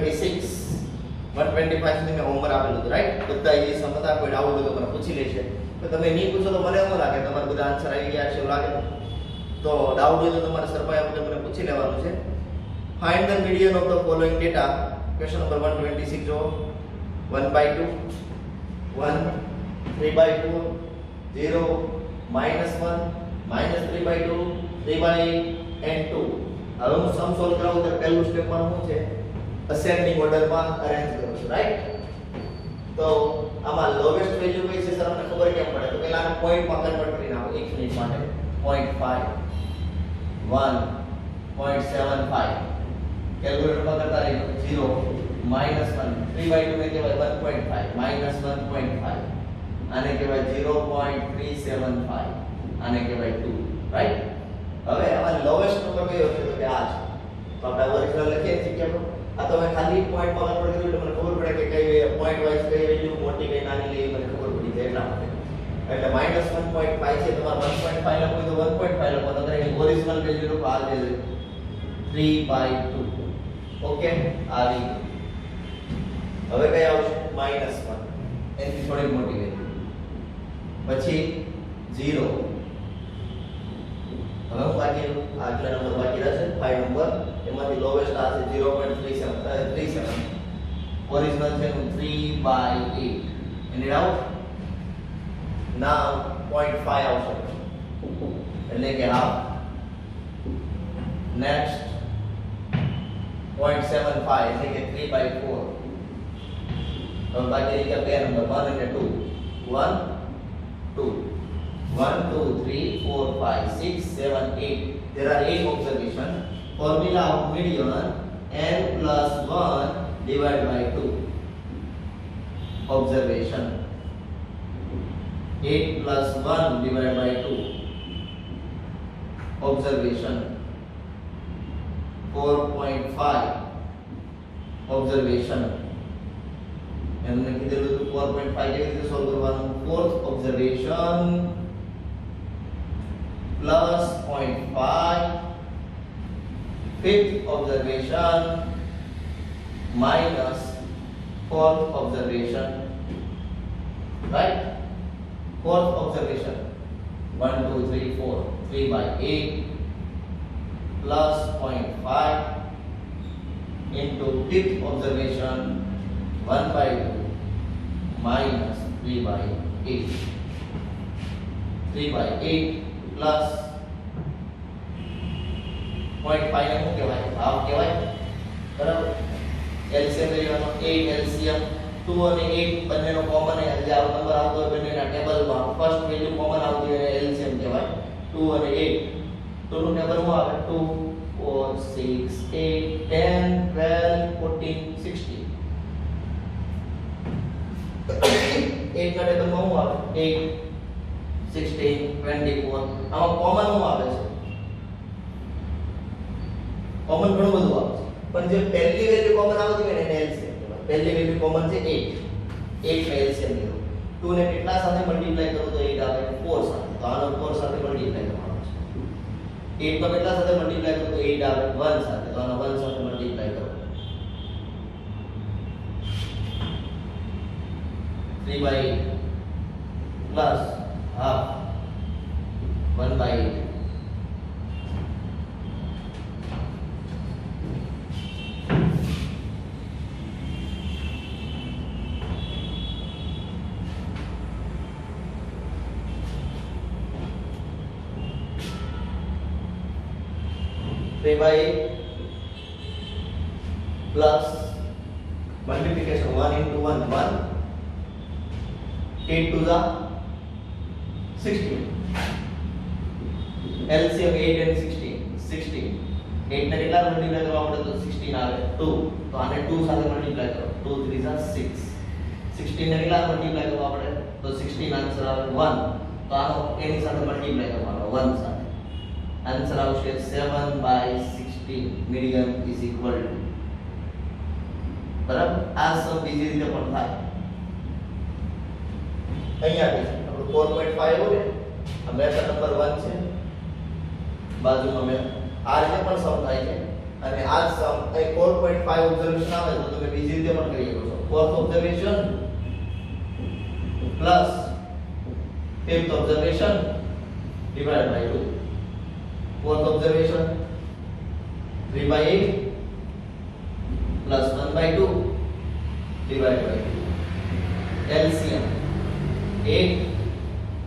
126 125 સુધી મેં હોમવર્ક આપેલું હતું રાઈટ બધા એ સમજતા કોઈ ડાઉટ હોય તો મને પૂછી લેશે તો તમે નહીં પૂછો તો મને એવું લાગે તમારા બધા આન્સર આવી ગયા છે એવું લાગે તો ડાઉટ હોય તો તમારે સરપાયા વગર મને પૂછી લેવાનું છે find the median of the following data question number 126 જો 1/2 1 3/4 0 -1 -3/2 3/8 and 2 હવે હું સમ સોલ્વ કરાવું તો પહેલું સ્ટેપ માં શું છે અસેન્ડિંગ ઓર્ડર માં અરેન્જ કરું છું રાઈટ તો આમાં લોવેસ્ટ વેલ્યુ કઈ છે સર અમને ખબર કેમ પડે તો પહેલા આને પોઈન્ટ માં કન્વર્ટ કરી નાખો 1 મિનિટ માટે 0.5 1 0.75 કેલ્ક્યુલેટર માં કરતા રહીએ 0 -1 3/2 ને કહેવાય 1.5 -1.5 આને કહેવાય 0.375 આને કહેવાય 2 રાઈટ હવે આમાં લોવેસ્ટ નંબર કયો છે તો કે આ છે તો આપણે ઓરિજિનલ લખીએ છીએ કે આ તો મેં ખાલી પોઈન્ટ માં કન્વર્ટ કર્યું એટલે મને ખબર પડે કે કઈ પોઈન્ટ વાઇઝ કઈ વેલ્યુ મોટી કઈ નાની લેવી મને ખબર પડી જાય એટલા માટે એટલે -1.5 છે તમારે 1.5 લખો તો 1.5 લખો તો એની ઓરિજિનલ વેલ્યુ નો આ છે 3/2 ઓકે આવી હવે કઈ આવશે -1 એની થોડી મોટી વેલ્યુ પછી 0 હવે હું બાકી આગલા નંબર બાકી રહેશે 5 નંબર એમાંથી લોવેસ્ટ આ છે 0.37 ઓરિજિનલ છે 3/8 એની આઉટ નાવ 0.5 આવશે એટલે કે હાફ નેક્સ્ટ 0.75 એટલે કે 3/4 હવે બાકી રહ્યા બે નંબર 1 અને 2 1 2 1 2 3 4 5 6 7 8 there are 8 observation formula of median n plus 1 divided by 2 observation 8 plus 1 divided by 2 observation 4.5 observation એમને કીધેલું હતું 4.5 કેવી રીતે સોલ્વ કરવાનું fourth observation plus 0.5 fifth observation minus fourth observation right fourth observation 1 2 3 4 3/8 plus 0.5 into fifth observation 1/2 minus 3/8 3/8 plus 0.5 ને શું કહેવાય half કહેવાય બરાબર એલસીએમ લેવાનો 8 એલસીએમ 2 અને 8 બંનેનો કોમન એટલે આ નંબર આવતો હોય બંનેના ટેબલમાં ફર્સ્ટ વેલ્યુ કોમન આવતી હોય એલસીએમ કહેવાય 2 અને 8 તો નું ટેબલ શું આવે 2 4 6 8 10 12 14 16 8 ના ટેબલમાં શું આવે 8 16 24 આમાં કોમન શું આવે છે કોમન ઘણું બધું આવે છે પણ જે પહેલી વેલ્યુ કોમન આવતી હોય ને એને એલસીએમ કહેવાય પહેલી વેલ્યુ કોમન છે 8 8 ને એલસીએમ લીધો 2 ને કેટલા સાથે મલ્ટીપ્લાય કરો તો 8 આવે 4 સાથે તો આનો 4 સાથે મલ્ટીપ્લાય કરવાનો છે 8 તો કેટલા સાથે મલ્ટીપ્લાય કરો તો 8 આવે 1 સાથે તો આનો 1 સાથે મલ્ટીપ્લાય કરો 3/8 plus half 1/8 3/8 plus multiplication 1 into 1 1 8 to the 16 LCM 8 and 16 8 ને કેટલા મલ્ટીપ્લાય કરવા પડે તો 16 આવે 2 તો આને 2 સાથે મલ્ટીપ્લાય કરો 2 3 is 6 16 ને કેટલા મલ્ટીપ્લાય કરવા પડે તો 16 આન્સર આવે 1 તો આનો એની સાથે મલ્ટીપ્લાય કરવાનો 1 સાથે આન્સર આવશે 7/16 મીડિયમ ઇઝ ઇક્વલ ટુ બરાબર આ સમ બીજી રીતે પણ થાય અહીંયા છે આપણું 4.5 આવ્યો ને આ મેથડ નંબર 1 છે બાજુમાં મેં આ રીતે પણ સમ થાય છે અને આ સમ એ 4.5 ઓબ્ઝર્વેશન આવે તો તમે બીજી રીતે પણ કરી શકો છો. Fourth observation plus fifth observation divided by 2. Fourth observation 3/8 plus 1/2 divided by 2. LCM 8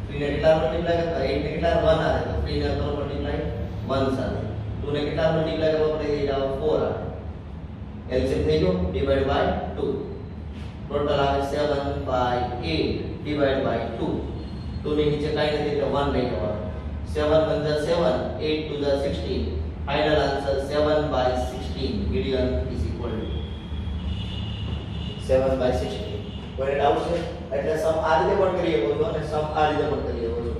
3 ને કેટલા મલ્ટીપ્લાય કરતા 8 ને કેટલા 1 આવે તો 3 ને કરો મલ્ટીપ્લાય 1 સાથે 2 ને કેટલા મલ્ટીપ્લાય કરવા પડે એ જાવ 4 આવે. LCM થઈ ગયો divided by 2. ટોટલ આવે 7/8 divided by 2. 2 ની નીચે કાઈ નથી એટલે 1 લઈ જવાનું. 7 1 * 7 8 2 * 16. Final answer 7/16 median is equal to 7/16. કોઈ ડાઉટ છે? એટલે સમ આ રીતે પણ કરી શકો છો અને સમ આ રીતે પણ કરી શકો છો.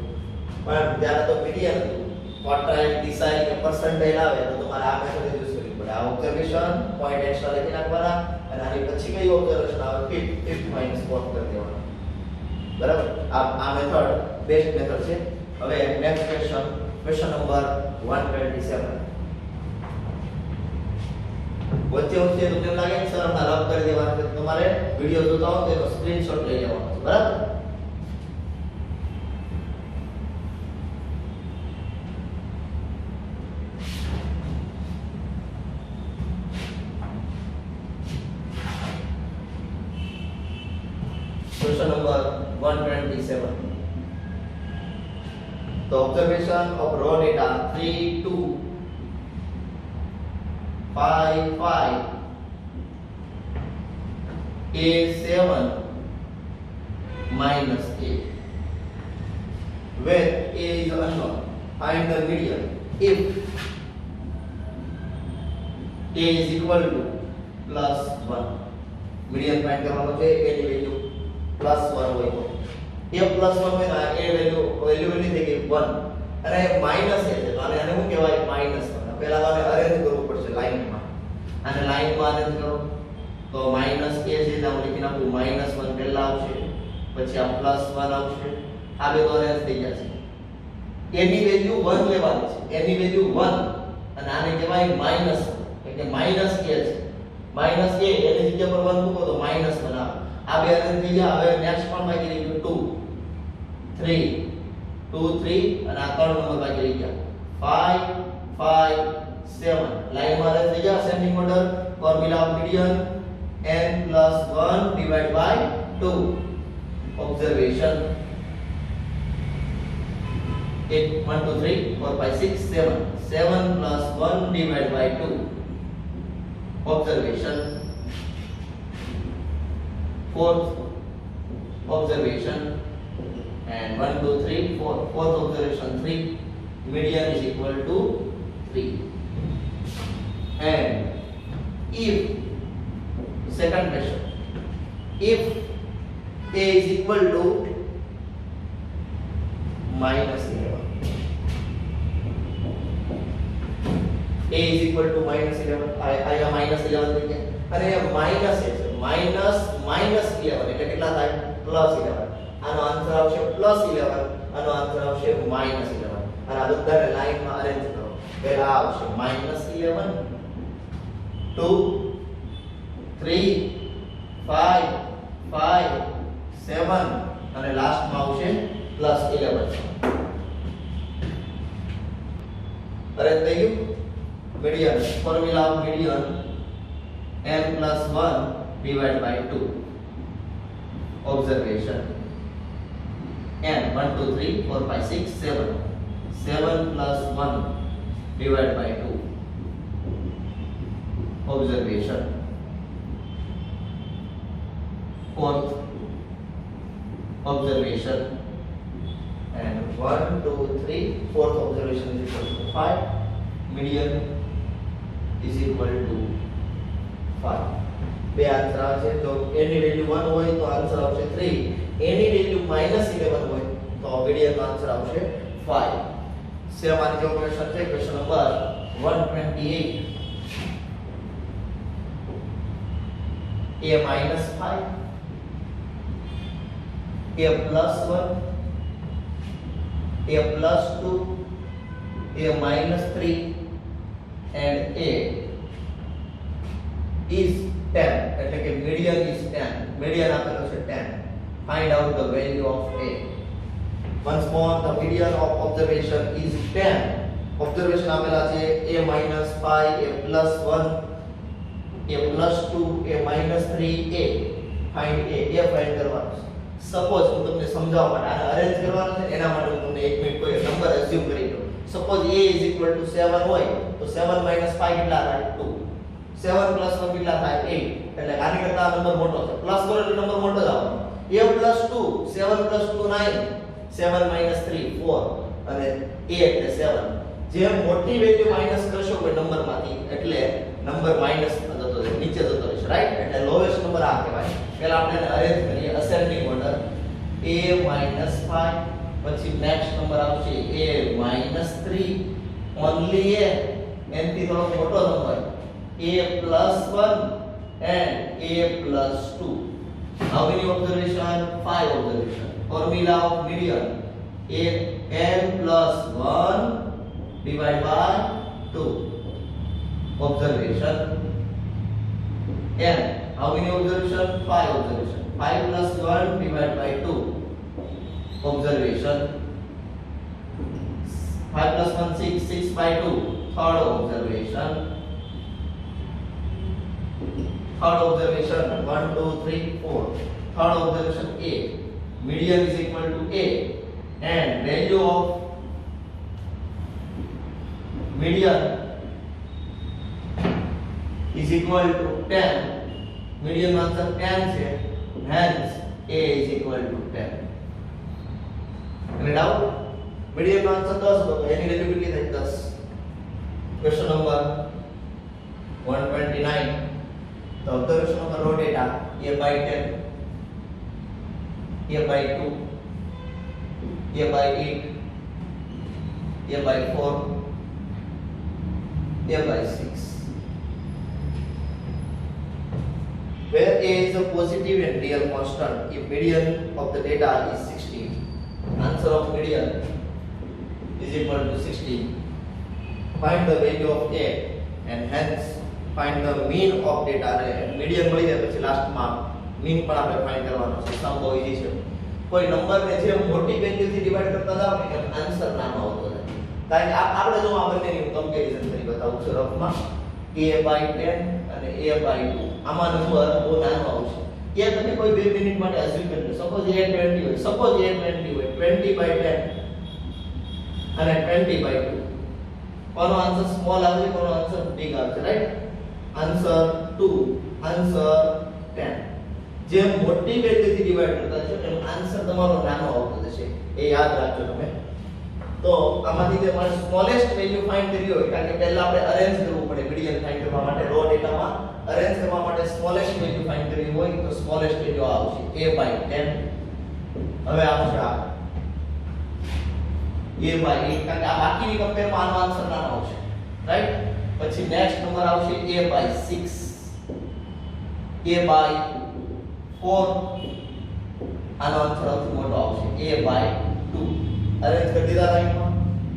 પણ ત્યારે તો મીડિયન ક્વાર્ટાઇલ ડિસાઇડ કે પર્સન્ટાઇલ આવે તો તમારે આ મેથડ યુઝ કરવી પડે. આ ઓબ્ઝર્વેશન પોઈન્ટ એક્સ્ટ્રા લખી નાખવાના અને આની પછી કઈ ઓબ્ઝર્વેશન આવે ફિફ્થ માઈનસ ફોર્થ કરી દેવાના. બરાબર? આ મેથડ બેસ્ટ મેથડ છે. હવે નેક્સ્ટ ક્વેશ્ચન નંબર 127. વચ્ચે તમને લાગે કે સર આપણે રબ કરી દેવાનું છે તમારે વિડિયો જોતા હો તો એનો સ્ક્રીનશોટ લઈ લેવાનો છે. બરાબર? Question number 127. The observation of raw data 3 2 5 5 A7 minus A, where A is unknown. Find the median if A is equal to +1. median find કરવાનો છે. A ની વેલ્યુ +1 હોય તો A +1 હોય ને A વેલ્યુ એની થઈ ગઈ 1 અને માઈનસ છે તો આને શું કહેવાય -1. પહેલા આને અરેન્જ કરવું પડશે લાઈનમાં. અને લાઈનમાં અરેન્જ કરો તો માઈનસ A છે એટલે હું લખી નાખું -1 પહેલા આવશે પછી આ +1 આવશે. આ બે તો અરેન્જ થઈ જશે. A ની વેલ્યુ 1 લેવાની છે. A ની વેલ્યુ 1 અને આને કહેવાય માઈનસ એટલે માઈનસ A છે. માઈનસ A એની જગ્યા પર 1 મૂકો તો -1 આવે. આ બે અરેન્જ થઈ ગયા. હવે નેક્સ્ટ પણ બાકી રહી ગયું 2 3 2 3 અને આ ત્રણ નંબર બાકી રહી ગયા 5 5 7. લાઈન માં અરેન્જ થઈ ગયા. Sending order formula of median n + 1 divided by 2. observation 8 1 2 3 4 5 6 7 7 + 1 divided by 2. observation fourth observation and 1 2 3 4 fourth observation 3. median is equal to 3. and if second question, if A is equal to -11, A is equal to -11. આયા -11 થઈ ગયા અને minus છે -11 એટલે કેટલા થાય +11. આનો answer આવશે +11, આનો આન્સર આવશે -11 અને આ બધાને લાઈનમાં અરેન્જ કરો. પહેલા આવશે -11 2 3 5 5 7 અને લાસ્ટમાં આવશે +11. અરેન્જ થઈ ગયું. Median formula of median n + 1 divided by 2. observation n 1 2 3 4 5 6 7 7 + 1 divided by 2. observation fourth observation and 1 2 3 fourth observation is equal to 5. median is equal to 5. બે આન્સર આવશે. તો a ની વેલ્યુ 1 હોય તો આન્સર આવશે 3. a ની વેલ્યુ -11 હોય તો મીડિયન નો આન્સર આવશે 5. સેમ આની જેવો ક્વેશ્ચન છે. Question number 128. a -5 a +1 a +2 a -3 and a is 10 એટલે કે median is 10 median આપેલો છે 10 find out the value of a once more the median of observation is 10 observation આપેલા છે a minus 5 a plus 1 a plus 2 a minus 3 a find a find કરવાનો છે suppose હું તમને સમજાવવા માટે આને અરેન્જ કરવાનો છે એના માટે હું તમને 1 મિનિટ કોઈ નંબર અઝ્યુમ કરી દઉં suppose a is equal to 7 હોય તો 7 minus 5 કેટલા થાય 2 7 plus 1 કેટલા થાય 8 એટલે આની કરતા આ નંબર મોટો છે પ્લસ કરો એટલે નંબર મોટો જ આવવાનો a plus 2 7 plus 2 9 7 minus 3 4 અને a એટલે 7 જેમ મોટી વેલ્યુ માઈનસ કરશો કોઈ નંબરમાંથી એટલે નંબર માઈનસ થતો જશે નીચે જતો રહેશે રાઈટ એટલે લોએસ્ટ નંબર આ કહેવાય પહેલા આપણે એને અરેન્જ કરીએ અસેન્ડિંગ ઓર્ડર a - 5 પછી નેક્સ્ટ નંબર આવશે a - 3 ઓન્લી a એનથી થોડો મોટો number a + 1 and a + 2 how many observation 5 observation formula of median a n + 1 divided by 2 observation n how many observation 5 observation 5 + 1 divided by 2 observation 5 + 1 6 6 by 2 third observation 1 2 3 4 third observation a median is equal to a and value of median is equal to 10 median answer 10 છે hence a is equal to 10 any doubt median answer 10 હતો એની value કેટલી થાય 10 question number 129 તો observation number raw data a by 10 a by 2 a by 8 a by 4 a by 6 where a is a positive and real constant if median of the data is 16 answer of median is equal to 16 find the value of a and hence find the mean of data રે median મળી જાય પછી last માં mean પણ આપણે find કરવાનો છે સમ બહુ ઈઝી છે કોઈ નંબર ને જે મોટી વેલ્યુ થી ડિવાઇડ કરતા જાવ ને એમ આન્સર નાનો આવતો જાય કારણ કે આપણે જો આ બંનેની કમ્પેરીઝન કરી બતાવું છું રફમાં a/10 અને a/2 આમાં નંબર બહુ નાનો આવશે એ તમે કોઈ 2 મિનિટ માટે અઝ્યુમ કરી લો સપોઝ a20 હોય સપોઝ a20 હોય 20/10 અને 20/2 કોનો આન્સર સ્મોલ આવશે કોનો આન્સર બિગ આવશે રાઈટ આન્સર 2 આન્સર 10 જે મોટી વેલ્યુ થી ડિવાઇડ કરતા છો એમ આન્સર તમારો નાનો આવતો જશે એ યાદ રાખજો તમે તો આમાંથી જે મારે સ્મોલેસ્ટ વેલ્યુ ફાઇન્ડ કરવી હોય કારણ કે પહેલા આપણે અરેન્જ કરવું પડે મીડિયન ફાઇન્ડ કરવા માટે રો ડેટામાં અરેન્જ કરવા માટે સ્મોલેસ્ટ વેલ્યુ ફાઇન્ડ કરવી હોય તો સ્મોલેસ્ટ વેલ્યુ આવશે a/10 હવે આવશે આ a/8 કારણ કે આ બાકીની કમ્પેરમાં આનો આન્સર નાનો આવશે રાઈટ પછી નેક્સ્ટ નંબર આવશે a/6 a/4 આનો આન્સર સૌથી મોટો આવશે a/2 અરેન્જ કરી દીધા લાઈનમાં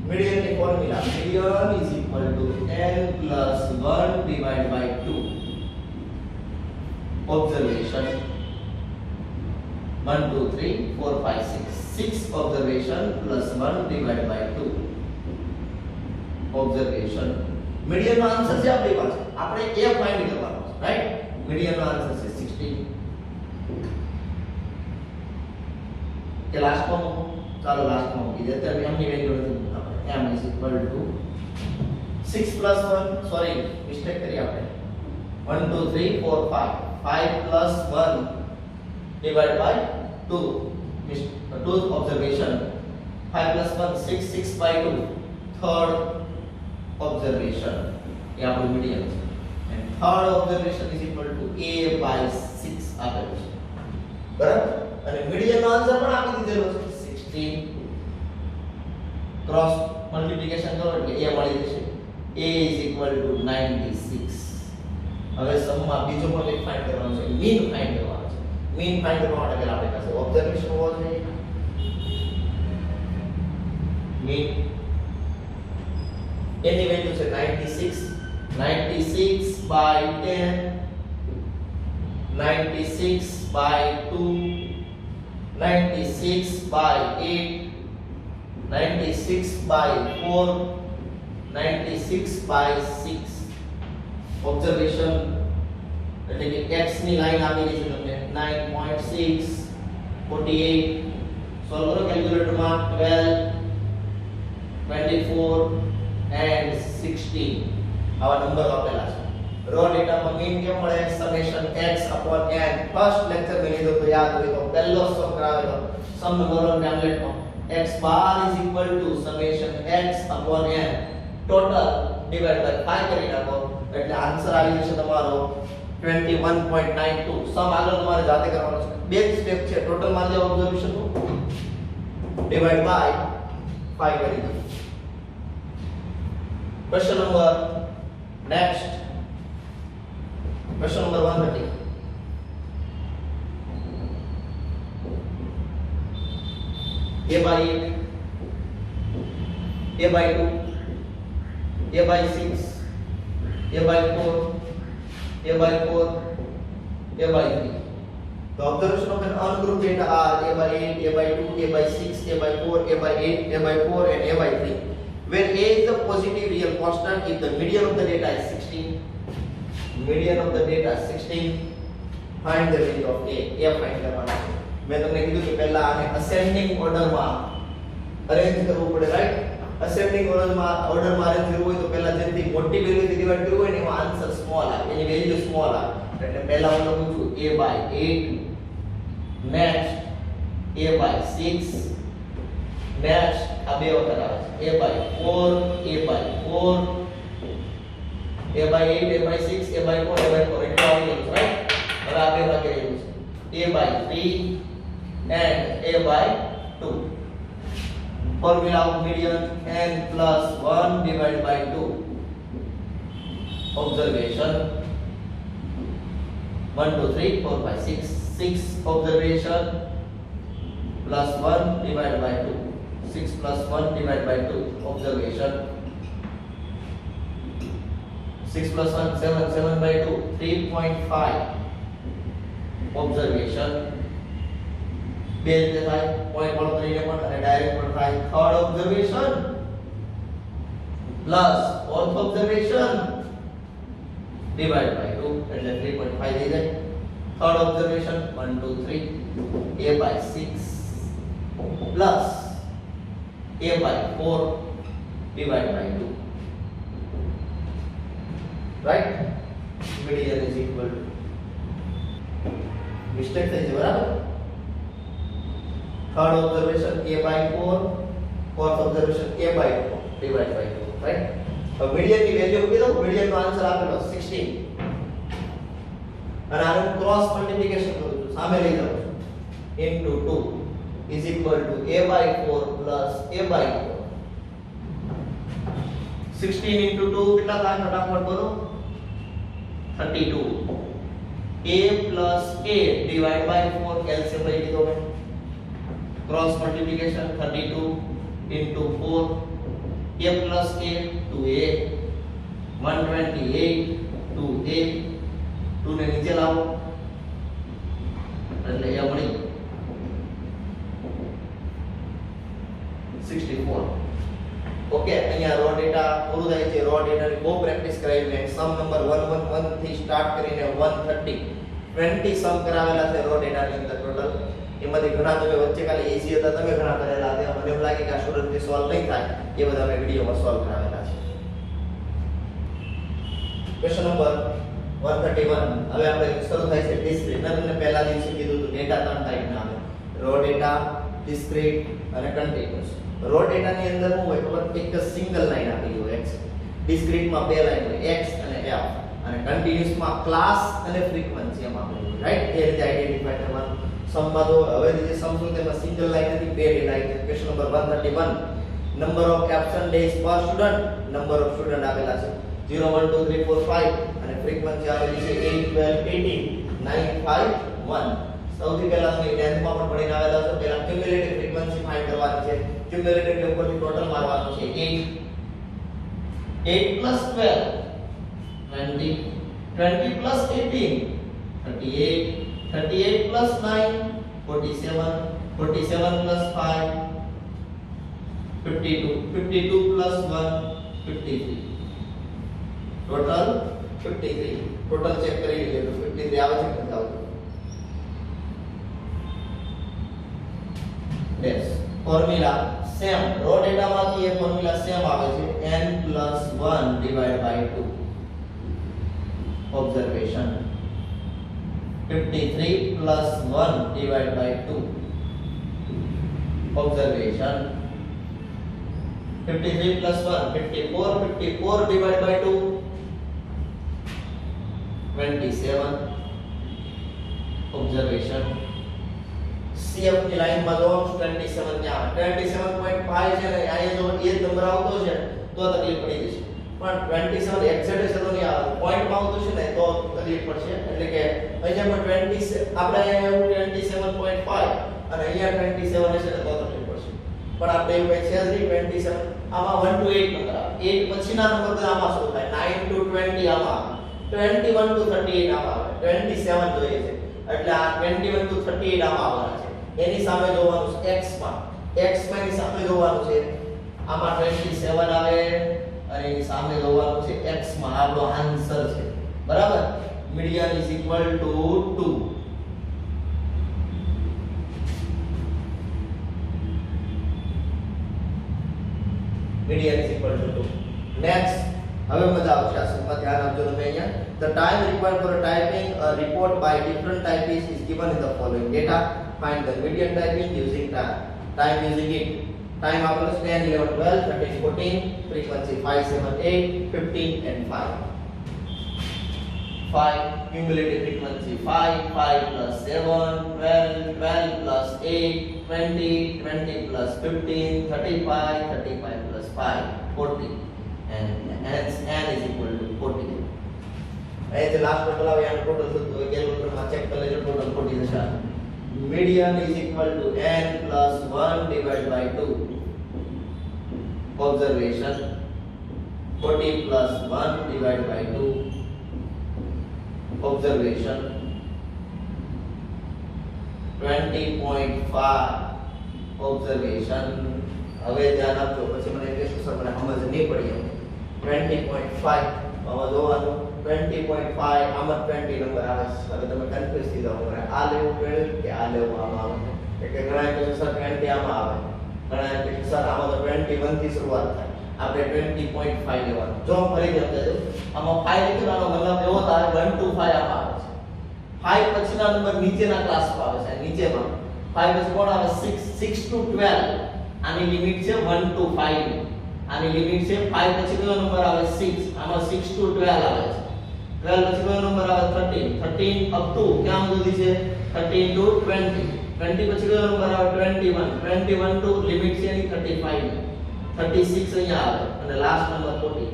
મીડિયન ની formula median is equal two n + 1 divided by 2 observation 1 2 3 4 5 6 6 observation plus 1 divided by 2 observation median નો આન્સર છે આપણી પાસે આપણે a ફાઇન્ડ કરવાનો છે રાઈટ મીડિયન નો આન્સર છે 16 કે લાસ્ટ માં ચાલો લાસ્ટ માં મૂકી દે અત્યારે m ની વેલ્યુ નથી મૂકતા m is equal to 6 plus 1 sorry mistake કરી આપણે 1 2 3 4 5 5 plus 1 divided by 2 2 observation 5 plus 1 6 6 by 2 third observation ये आपको मीडियन है and third observation is equal to a/6 આપેલું છે બરાબર અને મીડિયન નો આન્સર પણ આપી દીધેલો છે 16 ક્રોસ મલ્ટીપ્લિકેશન કરો એટલે a મળી જશે a is equal to 96 હવે સમમાં બીજો પણ એક ફાઇન્ડ કરવાનો છે મીન ફાઇન્ડ કરવાનો છે મીન ફાઇન્ડ કરવા માટે પહેલા આપણી પાસે ઓબ્ઝર્વેશન હોવો જોઈએ મીન એની વેલ્યુ છે 96 96 by 10 96 by 2, 96 by 8, 96 by 4, 96 by 6. Observation એટલે કે x ની લાઈન આપેલી છે તમને 9.6, 48. સોલ્વ કરો કેલ્ક્યુલેટરમાં 12, 24 and 16 આવા નંબર આપેલા છે. રો ડેટામાં મીન કેમ મળે? Summation x upon n. First lecture મેં લીધો તો યાદ હોય તો પહેલો સમ કરાવેલો સમ નંબર ઓન ટેમ્પલેટમાં x bar is equal to summation x upon n total divided by 5 કરી નાખો એટલે આન્સર આવી જશે તમારો 21.92. સમ આગળ તમારે જાતે કરવાનો છે. બે જ સ્ટેપ છે. ટોટલ માર દે ઓબ્ઝર્વેશન નું ડિવાઇડ બાય 5 કરી દો. Question number next question number 130. a by 8, a by 2, a by 6, a by 4, a by 4, a by 3. The observation of an ungrouped data are a by 8, a by 2, a by 6, a by 4, a by 8, a by 4 and a by 3. Where a is the positive real constant, if the median of the data is 16, median of the data is 16, find the value of a. A find કરવાનો છે. મેં તમને કીધું કે પહેલા આને ascending ઓર્ડરમાં arrange કરવું પડે, રાઈટ? અસેન્ડિંગ ઓર્ડરમાં અરેન્જ કરવું હોય તો પહેલા જેથી મોટી વેલ્યુથી ડિવાઇડ કરવું હોય ને એમાં આન્સર સ્મોલ આવે, એની વેલ્યુ સ્મોલ આવે. એટલે પહેલા હું લખું છું a by 8, next a by 6, next આ બે વખત આવે છે a by 4, a by 4, a by 8, a by 6, a by 4, a by 4 એટલે આવી ગયું, રાઈટ? હવે આ બે બાકી રહ્યું છે a by 3 and a by 2. Formula of median n plus 1 divided by 2. Observation 1 2 3 4 5 6. 6 observation plus 1 divided by 2. 6 plus 1 divided by 2. Observation 6 plus 1 7, 7 by 2 3.5. Observation બે રીતે થાય, પોઈન્ટ વાળો કરીને પણ અને ડાયરેક્ટ પણ થાય. Third observation plus fourth observation divide by 2 એટલે 3.5 થઈ જાય. Third observation 1 2 3 a by 6 plus a by 4 divide by 2, right? Median is equal to mistake થઈ છે, બરાબર? Third observation a by 4, fourth observation a by 4 divide by 2, right? હવે median ની value મૂકી દો. મીડિયન નો આન્સર આપેલો 16 અને આનું ક્રોસ મલ્ટીપ્લિકેશન કરું છું, સામે લઈ જાઉં છું, into 2 is equal to a by 4 plus a by 4. 16 into 2 કેટલા થાય ફટાફટ બોલો? 32. a plus a divided by 4 LCM લઈ લીધો મેં. Cross multiplication 32 into 4, a plus a 2a, 128 2a, 2 ને નીચે લાવો એટલે a મળી 64. ઓકે, અહીંયા રો ડેટા પૂરું થાય છે. રો ડેટાની બહુ પ્રેક્ટિસ કરાવી મેં. સમ નંબર 111 થી સ્ટાર્ટ કરીને 130 20 સમ કરાવેલા છે રો ડેટાની અંદર ટોટલ. એમાંથી ઘણા તમે વચ્ચે ખાલી ઈઝી હતા, તમે ઘણા કરેલા હતા. મને એમ લાગે કે આ સ્ટુડન્ટથી સોલ્વ નહીં થાય, એ બધા મેં વિડીયોમાં સોલ્વ કરાવેલા છે. Question number 131. હવે આપણે શરૂ થાય છે ડિસ્ક્રીટ. મેં તમને પહેલા દિવસે કીધું હતું ડેટા ત્રણ ટાઈપના આવે: રો ડેટા, ડિસ્ક્રીટ અને કન્ટીન્યુઅસ. રો ડેટાની અંદર શું હોય ખબર? એક સિંગલ લાઈન આપેલી હોય x. ડિસ્ક્રીટમાં બે લાઈન હોય x અને f, અને કન્ટીન્યુઅસમાં ક્લાસ અને ફ્રીક્વન્સી એમ આપેલું હોય, રાઈટ? એ રીતે આઈડેન્ટિફાય કરવાનું. સમમાં તો હવે જે સમ શું તેમાં સિંગલ લાઈન નથી, બે લાઈન છે. Question number 131. Number of absent days પર સ્ટુડન્ટ, નંબર ઓફ સ્ટુડન્ટ આપેલા છે 0 1 2 3 4 5 અને ફ્રીક્વન્સી આપેલી છે 8 12 18 9 5 1. સૌથી પહેલા તમે 10th માં પણ ભણીને આવેલા છો. પહેલા ક્યુમ્યુલેટિવ ફ્રીક્વન્સી ફાઇન્ડ કરવાની છે. ક્યુમ્યુલેટિવ એટલે ઉપરથી ટોટલ મારવાનું છે. 8 8 + 12 20 20 + 18 38, 38 plus 9, 47, 47 plus 5, 52, 52 plus 1, 53. Total 53. Total check કરી લઈએ તો 53 આવે છે કે નથી આવતું? Yes. ફોર્મ્યુલા સેમ રો ડેટામાંથી એ ફોર્મ્યુલા સેમ આવે છે n plus 1 divided by 2. Observation 53 plus 1 divided by 2. Observation 53 plus 1, 54, 54 divided by 2, 27. Observation CF ની લાઈનમાં જો 27 ને આવે 27.5 છે ને અહીંયા જો એ નંબર આવતો છે તો તકલીફ પડી જશે પણ 27 એક્ઝેક્ટ છે તો નહીં આવે પોઈન્ટ માં આવતું છે ને તો તકલીફ પડશે એટલે કે અહીંયા 27 આપણે અહીંયા 27.5 અને અહીંયા 27 છે તો તકલીફ પડશે પણ આપણે એવું કઈ છે જ નહીં 27 આમાં 1 to 8 નંબર આવે 8 પછીના નંબર તો આમાં શું થાય 9 to 20 આમાં આવે 21 to 38 આમાં આવે 27 જોઈએ છે એટલે આ 21 to 38 આમાં આવવાના છે એની સામે જોવાનું છે x માં ની સામે જોવાનું છે આમાં 27 આવે અને એની સામે જોવાનું છે x માં આપણો આન્સર છે બરાબર median is equal two 2 median is equal two 2 next હવે મજા આવશે આ સૂત્રમાં ધ્યાન આપજો તમે અહીંયા the time required for typing a report by different typists is given in the following data find the median typing using time using it time आपको 10 11 12 13 14 frequency 5 7 8 15 and 5 cumulative frequency 5 5 plus 7 12 12 plus 8 20 20 plus 15 35 35 plus 5 40 and hence n is equal to 40 એ જે last total આવે એનું total થતું હોય કેલ્ક્યુલેટરમાં check કરી લેજો total 40 થશે median is equal to n plus 1 divided by 2 observation 40 plus 1 divided by 2 observation 20.5 observation હવે ધ્યાન આપજો પછી મને કહેશો સર મને સમજ નહીં પડી 20.5 આમાં જોવાનું 20.5 આમાં 20 નંબર આવે છે હવે તમે કન્ફ્યુઝ થઈ જાવ કે આ લેવું 12 કે આ લેવું આમાં આવે એટલે ઘણા કહે સર 20 આમાં આવે ઘણા કહે સર આમાં તો 21 થી શરૂઆત થાય આપણે 20.5 લેવાનું જો ફરી સમજાય દો આમાં 5 લીધેલાનો મતલબ એવો થાય 1 to 5 આમાં આવે છે 5 પછીના નંબર નીચેના ક્લાસમાં આવે છે નીચેમાં 5 પછી કોણ આવે 6 to 12 આની લિમિટ છે 1 to 5 આની લિમિટ છે 5 પછી કયો નંબર આવે 6 આમાં 6 to 12 આવે છે 12 પછી કયો નંબર આવે 13 13 અપ ટુ ક્યાં સુધી છે 13 to 20 20 પછી કયો નંબર આવે 21 21 ટુ લિમિટ છે એની 35 36 અહીંયા આવે અને લાસ્ટ નંબર 40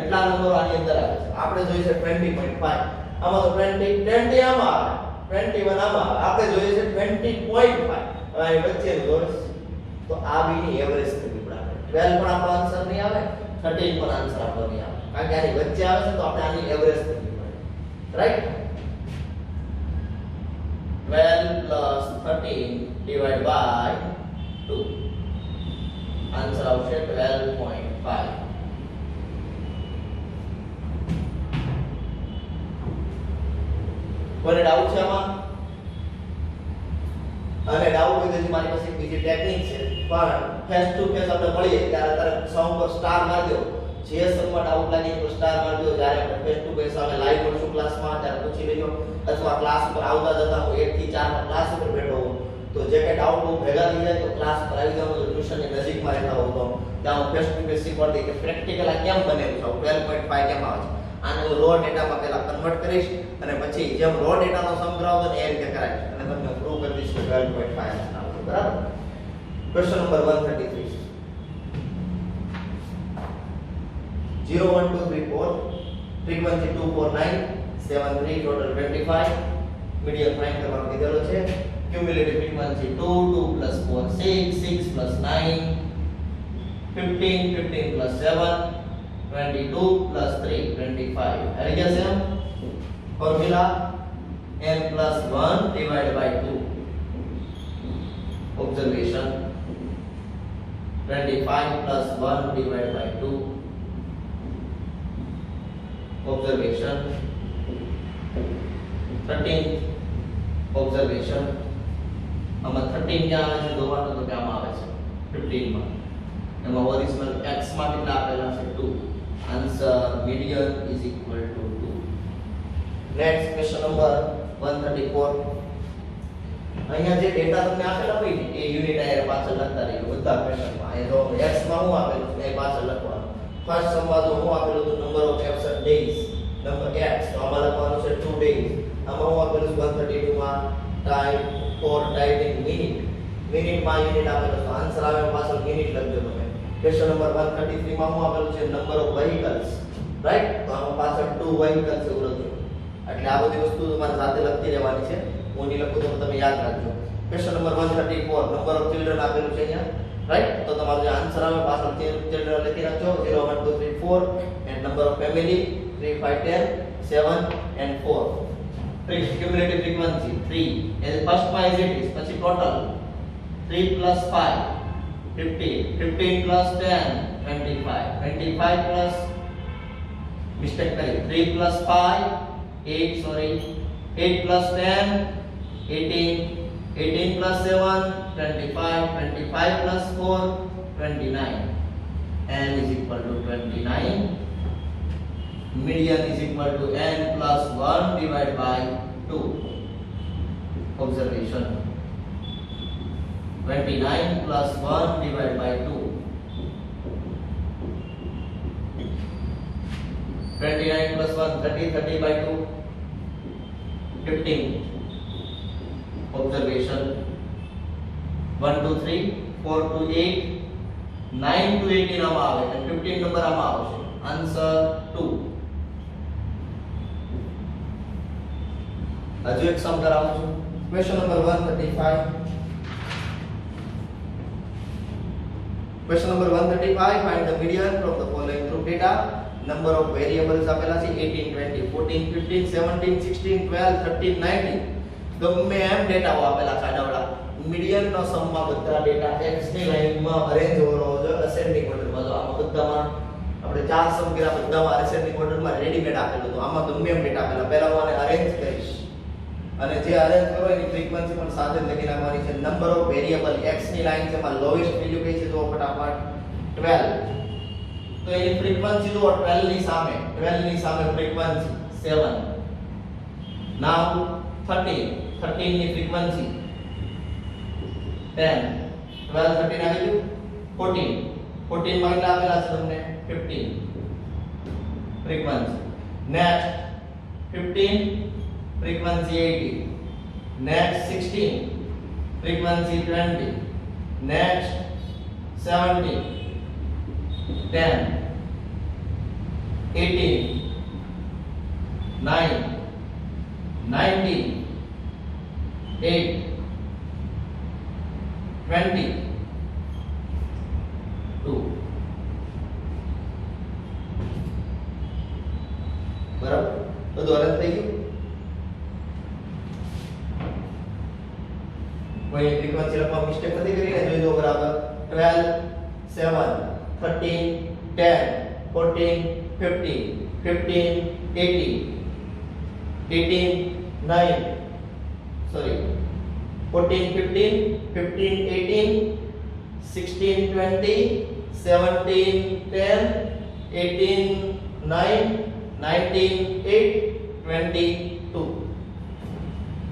એટલા નંબરો આની અંદર આવે છે આપણે જોઈએ છે 20.5 આમાં તો 20 આમાં આવે 21 આમાં આવે આપણે જોઈએ છે 20.5 હવે આ વચ્ચેનું જોડે તો આ બીની એવરેજ કરવી પડે 12 પણ આપણો આન્સર નહીં આવે 13 પણ આન્સર આપણો નહીં આવે કારણ કે આની વચ્ચે આવે છે તો આપણે આની એવરેજ કરવી પડે right 12 plus 13 divided by 2 answer આવશે 12.5 કોને ડાઉટ છે આમાં અને ડાઉટ હોય તો મારી પાસે બીજી ટેકનિક છે પણ ફેસ ટુ ફેસ આપણે મળીએ ત્યારે તરત સમ પર સ્ટાર મારજો જે સમમાં ડાઉટ લાગે તો સ્ટાર મારજો જ્યારે આપણે ફેસ ટુ ફેસ અમે લાઈવ મળશું ક્લાસમાં ત્યારે પૂછી લેજો અથવા ક્લાસ પર આવતા જતા હું 1 થી 4 માં ક્લાસ ઉપર બેઠો હું તો જે કે ડાઉટ હું ભેગા થઈ જાય તો ક્લાસ પર આવી જાવ તો ટ્યુશનની નજીકમાં રહેતા હોઉં તો ત્યાં હું ફેસ ટુ ફેસ શીખવાડી દઈ કે પ્રેક્ટિકલ આ કેમ બનેલું છે 12.5 કેમ આવે છે આને હું રો ડેટામાં પહેલા કન્વર્ટ કરીશ અને પછી જેમ રો ડેટાનો સમ કરાવો ને એ રીતે કરાવીશ અને તમને પ્રૂવ કરી દઈશ કે 12.5 આવશે બરાબર question number 133 0 1 2 3 4 frequency 249 73 total 25 median find કરવાનો કીધેલો છે cumulative frequency 2 2 plus 4 6 6 plus 9 15 15 plus 7 22 plus 3 25 આવી ગયા છે formula n plus 1 divided by 2. Observation. 25 plus 1 divided by 2. Observation. 13 observation. આમાં 13 ક્યાં આવે છે જોવાનું તો ક્યાં આવે છે 15 માં. એમાં ઓરિજિનલ x માં કેટલા આપેલા છે 2. Answer median is equal to 2. Next question number 134. અહીંયા જે ડેટા તમને આપેલા હોય ને એ યુનિટ આયા પાછળ લખતા રહીજો બધા ક્વેશ્ચનમાં. એ જો x માં હું આપેલું છે એ પાછળ લખવાનું. ફર્સ્ટ સમમાં જો હું આપેલું તો number of absent days number x તો આમાં લખવાનું છે 2 ડેઝ. આમાં હું આપેલું છે 132 માં ટાઈમ 4 ડાયટિંગ મિનિટ માં યુનિટ આપેલો તો આન્સર આવે પાછળ મિનિટ લખજો તમે. ક્વેશ્ચન નંબર 133 માં હું આપેલું છે નંબર ઓફ વ્હીકલ્સ રાઈટ તો આમાં પાછળ 2 વ્હીકલ્સ એવું લખજો. એટલે આ બધી વસ્તુ તમારે સાથે લખતી રહેવાની છે. હું ની લખું તો તમે યાદ રાખજો. Question number 134 number of children આપેલું છે અહીંયા રાઈટ તો તમારો જે આન્સર આવે પાછળ ચિલ્ડ્રન લખી રાખજો 0 1 2 3 4 and number of family 3 5 10 7 and 4. Cumulative frequency 3 as first one is it is પછી total 3 plus 5 15 15 plus 10 25 25 plus mistake करी 3 plus 5 8 sorry 8 plus 10 18 18 plus 7 25 25 plus 4 29 n is equal to 29. Median is equal to n plus 1 divided by 2. Observation. 29 plus 1 divided by 2. 29 plus 1 30 30 by 2 15. Observation. 1 2 3 4 to 8 9 to 18 આમાં આવે અને 15 number આમાં આવશે. Answer 2. હજુ એક સમ કરાવું છું. Question number 135. Question number 135 find the median from the following group data. Number of variables આપેલા છે 18 20 14 15 17 16 12 13 19. ગમે એમ ડેટાઓ આપેલા છે આડાવડા. મીડિયન નો સમમાં બધા ડેટા x ની લાઈનમાં અરેન્જ હોવો જોઈએ અસેન્ડિંગ ઓર્ડરમાં. જો આમાં બધામાં આપણે ચાર સમ કર્યા બધામાં અસેન્ડિંગ ઓર્ડરમાં રેડીમેડ આપેલું તો આમાં ગમે એમ ડેટા આપેલા પહેલા હું આને અરેન્જ કરીશ અને જે અરેન્જ કરો એની ફ્રીક્વન્સી પણ સાથે જ લખી નાખવાની છે. નંબર ઓફ વેરીએબલ x ની લાઈન છે એમાં લોએસ્ટ વેલ્યુ કઈ છે તો ફટાફટ 12. તો એની ફ્રીક્વન્સી જો 12 ની સામે ફ્રીક્વન્સી 7. નાઉ 13 ની ફ્રીક્વન્સી 10 12 13 આવી ગયું 14 માં કેટલા આપેલા છે તમને 15 frequency. Next 15 frequency 80. Next 16 frequency 20. Next 17 10 18 9 19 8 20 2. બરાબર બધું અલગ થઈ ગયું. कोई फ्रीक्वेंसी लखवा मिस्टेक નથી કરી ને જોઈ લો બરાબર 12 7 13 10 14 15 15 18 18 9 sorry 14 15 15 18 16 20 17 10 18 9 19 8 22.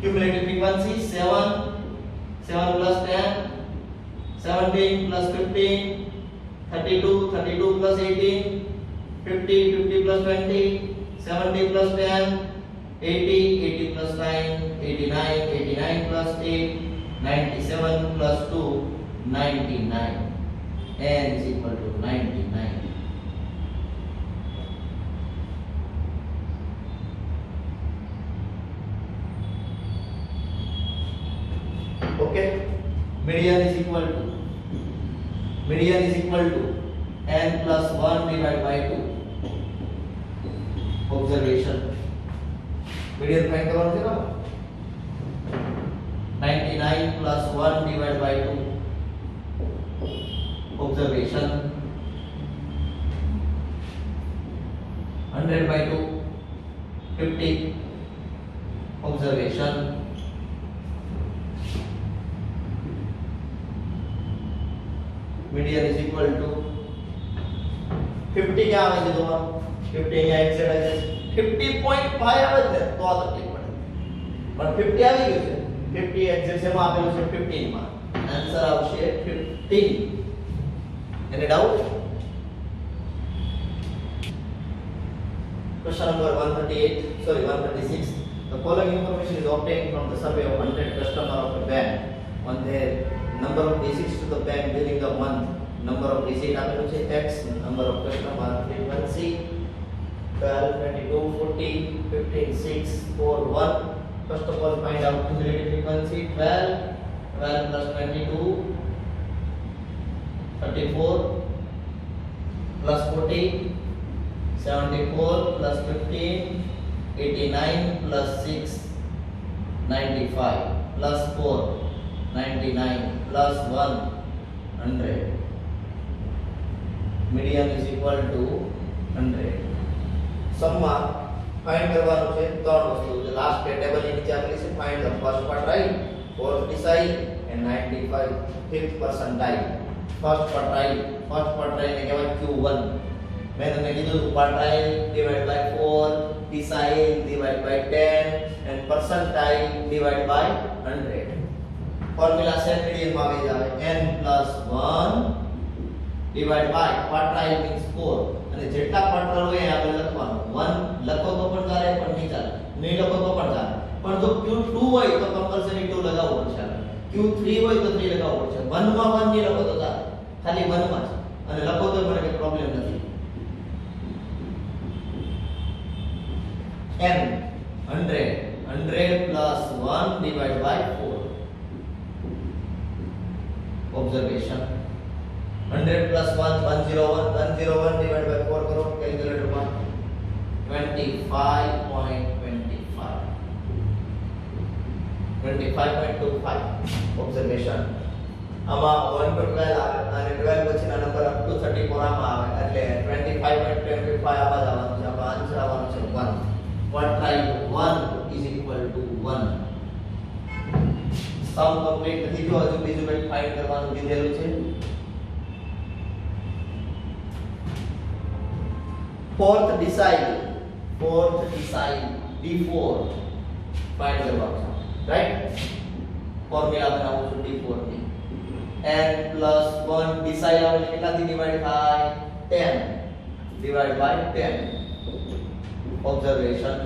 Cumulative frequency 7 plus 10 17 plus 15 32 32 plus 18 50 50 plus 20 70 plus 10 80 80 plus 9 89 89 plus 8 97 plus 2 99. n is equal to 99. Okay, median is equal to n plus 1 divided by 2. Observation. Median find करवाना है ना 99 plus 1 divided by 2. Observation. 100 by 2, 50. Observation. Median is equal to 50 क्या આવે છે તો 50 અહીંયા exact આવે છે 50.5 આવે છે તો આ તકલીફ પડે પણ 50 આવી ગયું છે 50 એક્ઝેક્ટ શેમાં આપેલું છે 15 માં આન્સર આવશે 15 એની doubt Question number 136. The following information is obtained from the survey of 100 customers of a bank on their number of visits to the bank during the month. Number of visits આપેલું છે x, number of customer frequency 12, 22, 40, 15, 6, 4, 1. First of all, find out cumulative frequency 12 plus 22, 34 plus 40. 74 plus 15, 89 plus 6, 95 plus 4, 99 plus 1, 100. Median is equal to 100. Sum માં find કરવાનું છે ત્રણ વસ્તુ જે last table ની નીચે આપેલી છે find the first quantile, fourth decile and 95 fifth percentile. First quantile ને કહેવાય Q1. मैं તમને કીધું quartile divide by 4 decile divide by 10 and percentile divide by 100 formula same median માં આવી જાવે n + 1 divide by quartile means 4 અને જેટલા ક્વાર્ટાઇલ હોય એ આપણે લખવાનું 1 લખો તો પણ ચાલે પણ નહીં ચાલે નહીં લખો તો પણ ચાલે પણ જો Q2 હોય તો કમ્પલસરી 2 લગાવવો પડશે Q3 હોય તો 3 લગાવવો પડશે 1 માં 1 નહીં લખો તો ચાલે ખાલી 1 માં જ અને લખો તો મને કોઈ પ્રોબ્લેમ નથી n 100 plus 1 divided by 4. Observation. 100 plus 1 101 divided by 4 करो कैलकुलेटर में 25.25. Observation. આમાં 1 to 12 આવે અને 12 પછીના નંબર અપ ટુ 34 આમાં આવે એટલે 25.25 આમાં જ આવવાનું છે આમાં આન્સર આવવાનું છે 1. Quantile 1 is equal to 1. Sum complete નથી જો હજુ બીજું કંઈ ફાઇન્ડ કરવાનું દીધેલું છે. Fourth decile D4 ફાઇન્ડ કરવાનું છે રાઈટ ફોર્મ્યુલા બનાવું છું D4 ની n plus 1 decile આવે એટલે કેટલાથી ડિવાઇડ થાય 10 ડિવાઇડ બાય 10. Observation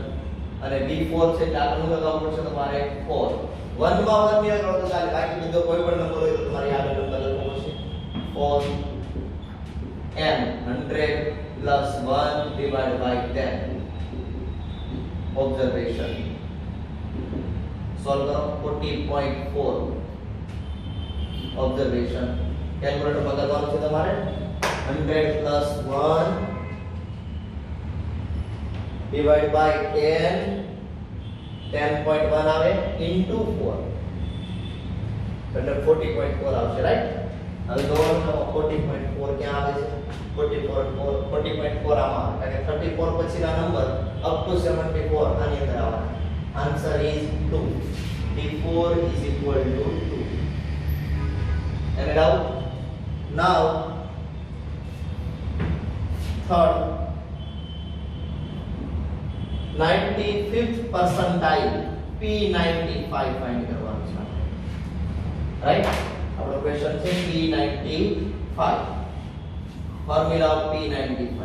અને D4 છે એટલે આગળનું લગાવવું પડશે તમારે 4 1 માં 1 ની લગાવો તો ચાલે બાકી બીજો કોઈ પણ નંબર હોય તો તમારે આગળ નંબર લખવો પડશે 4 n 100 plus 1 divided by 10. Observation solve કરો 40.4. Observation કેલ્ક્યુલેટર માં કરવાનું છે તમારે 100 plus 1 divided by 10 10.1 આવે into 4 એટલે 40.4 આવશે રાઈટ હવે જોવાનું 40.4 ક્યાં આવે છે 40.4 આમાં એટલે 34 પછીના નંબર અપ ટુ 74 આની અંદર આવવાના answer is 2. D4 is equal to 2. Any doubt? Now third 95th percentile P95 find કરવાનું છે રાઈટ આપણો ક્વેશ્ચન છે P95 formula of P95